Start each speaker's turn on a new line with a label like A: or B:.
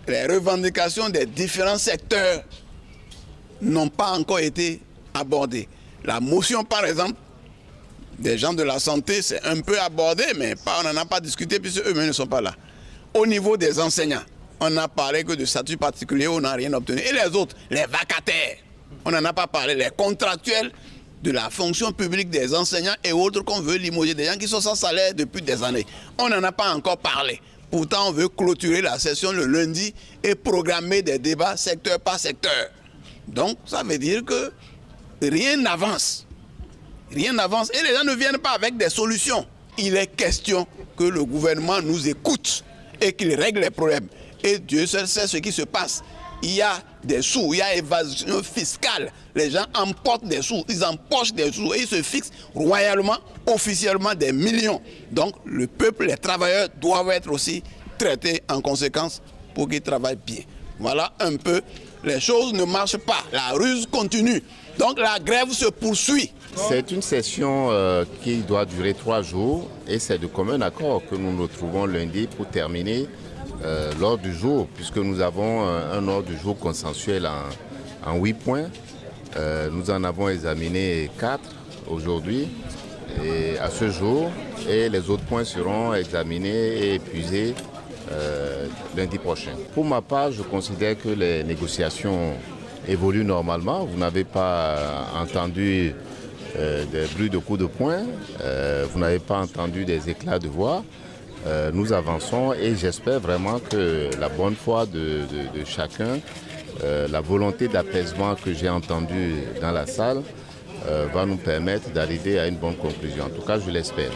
A: les revendications des différents secteurs n'ont pas encore été abordées. La motion, par exemple, des gens de la santé, c'est un peu abordé, mais on n'en a pas discuté puisque eux-mêmes ne sont pas là. Au niveau des enseignants, on n'a parlé que de statut particulier, on n'a rien obtenu. Et les autres, les vacataires, on n'en a pas parlé. Les contractuels de la fonction publique des enseignants et autres qu'on veut limoger, des gens qui sont sans salaire depuis des années. On n'en a pas encore parlé. Pourtant, on veut clôturer la session le lundi et programmer des débats secteur par secteur. Donc, ça veut dire que rien n'avance. Rien n'avance et les gens ne viennent pas avec des solutions. Il est question que le gouvernement nous écoute et qu'il règle les problèmes. Et Dieu seul sait ce qui se passe. Il y a des sous, il y a évasion fiscale. Les gens emportent des sous, ils empochent des sous et ils se fixent royalement, officiellement des millions. Donc le peuple, les travailleurs doivent être aussi traités en conséquence pour qu'ils travaillent bien. Voilà un peu, les choses ne marchent pas, la ruse continue. Donc la grève se poursuit.
B: C'est une session qui doit durer 3 jours et c'est de commun accord que nous nous retrouvons lundi pour terminer l'ordre du jour, puisque nous avons un ordre du jour consensuel en 8 points. Nous en avons examiné 4 aujourd'hui et à ce jour, et les autres points seront examinés et épuisés lundi prochain. Pour ma part, je considère que les négociations évoluent normalement. Vous n'avez pas entendu des bruits de coups de poing, vous n'avez pas entendu des éclats de voix. Nous avançons et j'espère vraiment que la bonne foi de chacun, la volonté d'apaisement que j'ai entendue dans la salle va nous permettre d'arriver à une bonne conclusion. En tout cas, je l'espère.